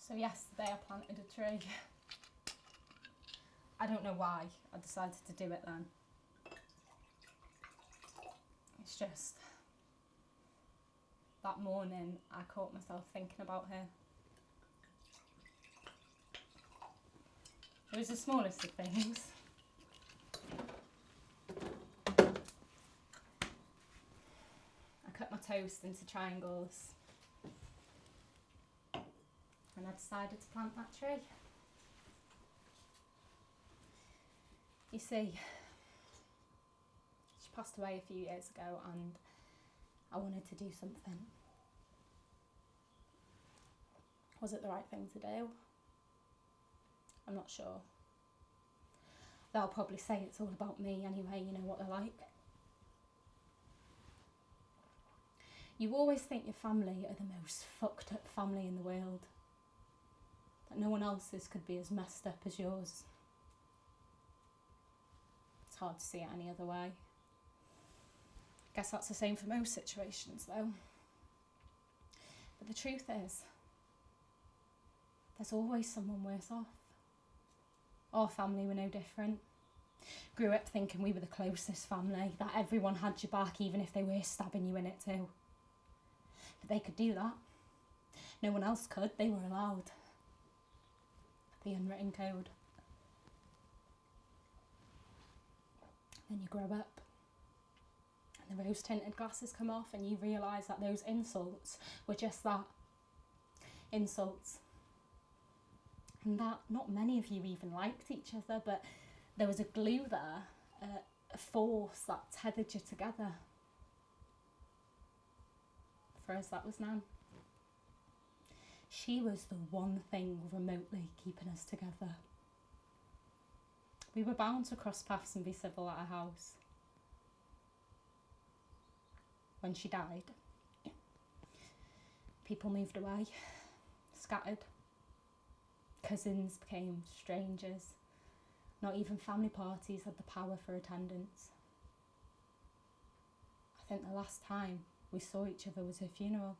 So yesterday I planted a tree. I don't know why I decided to do it then. It's just that morning I caught myself thinking about her. It was the smallest of things. I cut my toast into triangles and I decided to plant that tree. You see, she passed away a few years ago and I wanted to do something. Was it the right thing to do? I'm not sure. They'll probably say it's all about me anyway, you know what they're like. You always think your family are the most fucked up family in the world. That no one else's could be as messed up as yours. It's hard to see it any other way. Guess that's the same for most situations though. But the truth is, there's always someone worse off. Our family were no different. Grew up thinking we were the closest family, that everyone had your back even if they were stabbing you in it too. But they could do that. No one else could, they were allowed. The unwritten code. Then you grow up and the rose tinted glasses come off and you realise that those insults were just that. Insults. And that not many of you even liked each other, but there was a glue there, a force that tethered you together. For us, that was Nan. She was the one thing remotely keeping us together. We were bound to cross paths and be civil at her house. When she died, people moved away, scattered. Cousins became strangers. Not even family parties had the power for attendance. I think the last time we saw each other was her funeral.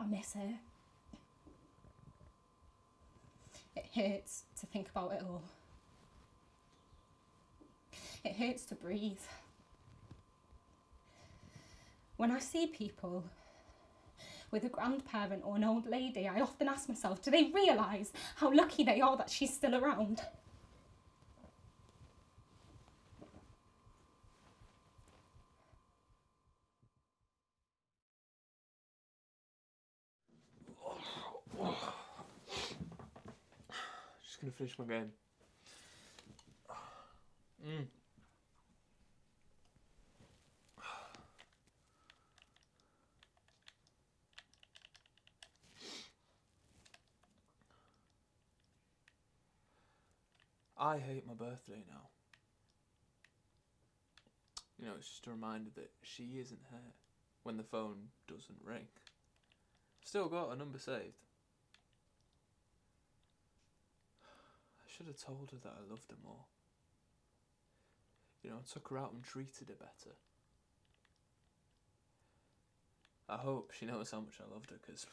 I miss her. It hurts to think about it all. It hurts to breathe. When I see people with a grandparent or an old lady, I often ask myself, do they realise how lucky they are that she's still around? Just gonna finish my game. I hate my birthday now. You know, it's just a reminder that she isn't here when the phone doesn't ring. Still got her number saved. I should have told her that I loved her more. You know, I took her out and treated her better. I hope she knows how much I loved her, because...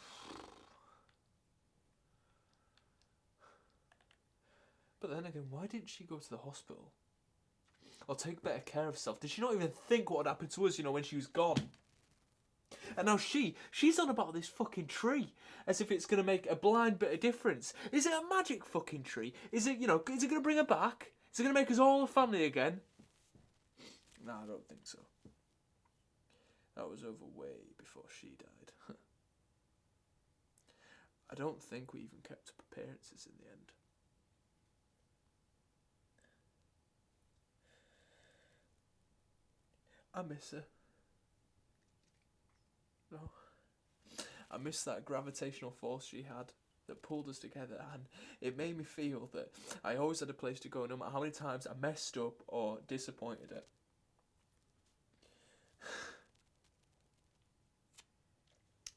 But then again, why didn't she go to the hospital? Or take better care of herself? Did she not even think what would happen to us, you know, when she was gone? And now she's on about this fucking tree, as if it's going to make a blind bit of difference. Is it a magic fucking tree? Is it, you know, is it going to bring her back? Is it going to make us all a family again? No, I don't think so. That was over way before she died. I don't think we even kept up appearances in the end. I miss her. No. I miss that gravitational force she had that pulled us together, and it made me feel that I always had a place to go no matter how many times I messed up or disappointed her.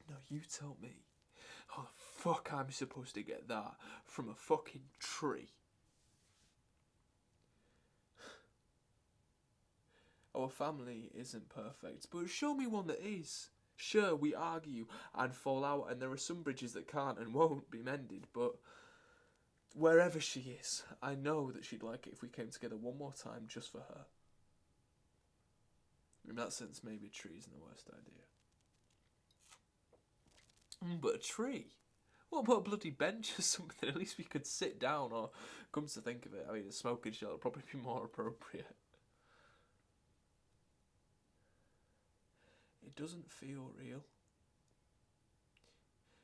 Now you tell me how the fuck I'm supposed to get that from a fucking tree. Our family isn't perfect, but show me one that is. Sure, we argue and fall out, and there are some bridges that can't and won't be mended, but wherever she is, I know that she'd like it if we came together one more time just for her. In that sense, maybe a tree isn't the worst idea. But a tree? What about a bloody bench or something? At least we could sit down, or come to think of it, I mean, a smoking shelter would probably be more appropriate. It doesn't feel real.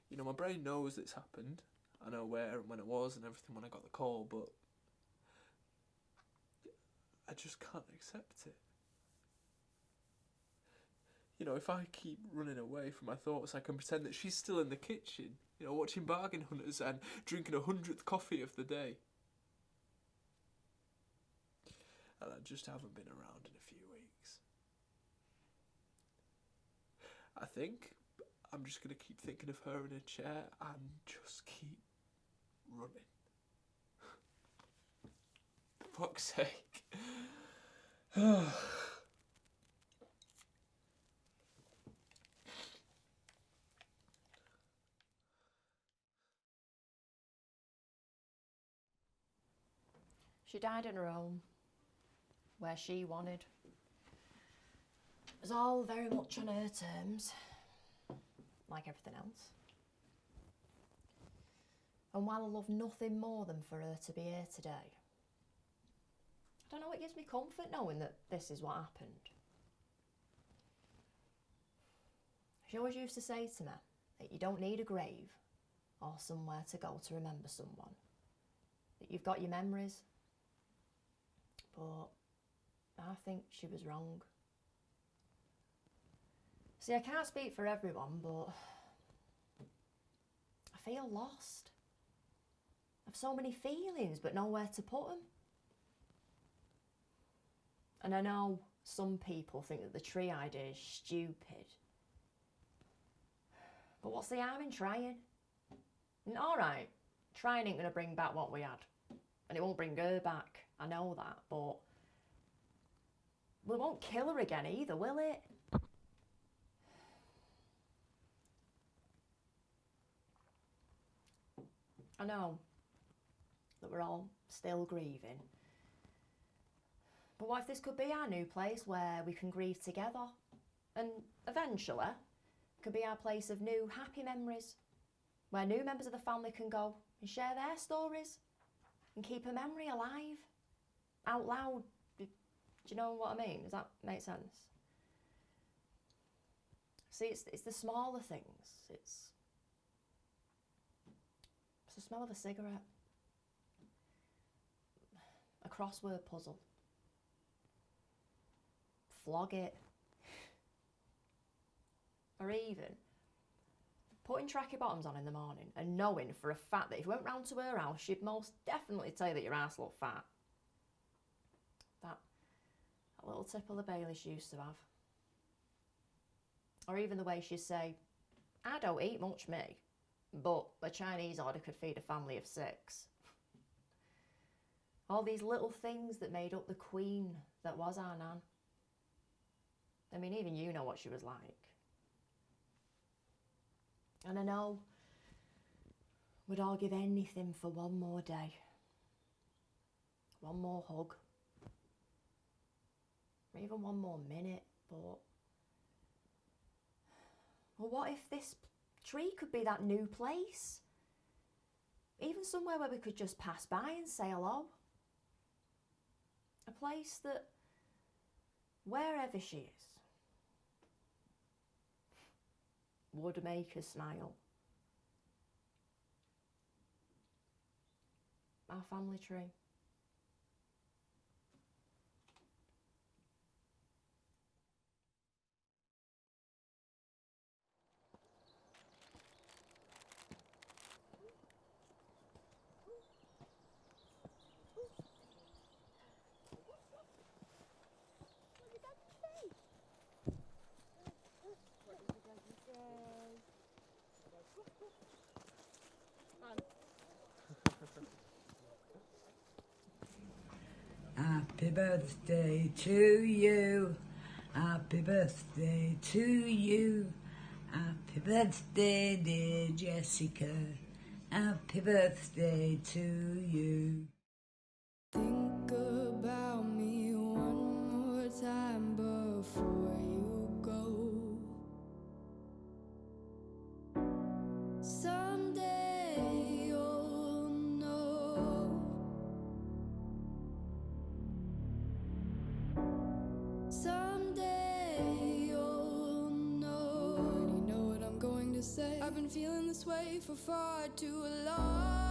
You know, my brain knows it's happened. I know where and when it was and everything when I got the call, but I just can't accept it. You know, if I keep running away from my thoughts, I can pretend that she's still in the kitchen, you know, watching Bargain Hunters and drinking 100th coffee of the day. And I just haven't been around in a few weeks. I think I'm just going to keep thinking of her in a chair and just keep running. For fuck's sake. She died in her home, where she wanted. It was all very much on her terms, like everything else. And while I love nothing more than for her to be here today, I don't know, it gives me comfort knowing that this is what happened. She always used to say to me that you don't need a grave or somewhere to go to remember someone, that you've got your memories. But I think she was wrong. See, I can't speak for everyone, but I feel lost. I've so many feelings, but nowhere to put them. And I know some people think that the tree idea is stupid. But what's the harm in trying? And all right, trying ain't going to bring back what we had. And it won't bring her back, I know that, but we won't kill her again either, will it? I know that we're all still grieving. But what if this could be our new place where we can grieve together? And eventually, it could be our place of new happy memories, where new members of the family can go and share their stories and keep a memory alive, out loud. Do you know what I mean? Does that make sense? See, it's the smaller things. It's the smell of a cigarette, a crossword puzzle, flog it, or even putting tracky bottoms on in the morning and knowing for a fact that if you went round to her house, she'd most definitely tell you that your ass looked fat. That little tipple the Bailey she used to have. Or even the way she'd say, I don't eat much, me, but a Chinese order could feed a family of 6. All these little things that made up the queen that was our Nan. I mean, even you know what she was like. And I know we'd all give anything for one more day. One more hug. Or even one more minute, but... Well, what if this tree could be that new place? Even somewhere where we could just pass by and say hello. A place that, wherever she is, would make her smile. Our family tree. birthday to you. Happy birthday to you. Happy birthday, dear Jessica. Happy birthday to you. Think about me one more time before you go. Someday you'll know. Someday you'll know. And you know what I'm going to say. I've been feeling this way for far too long.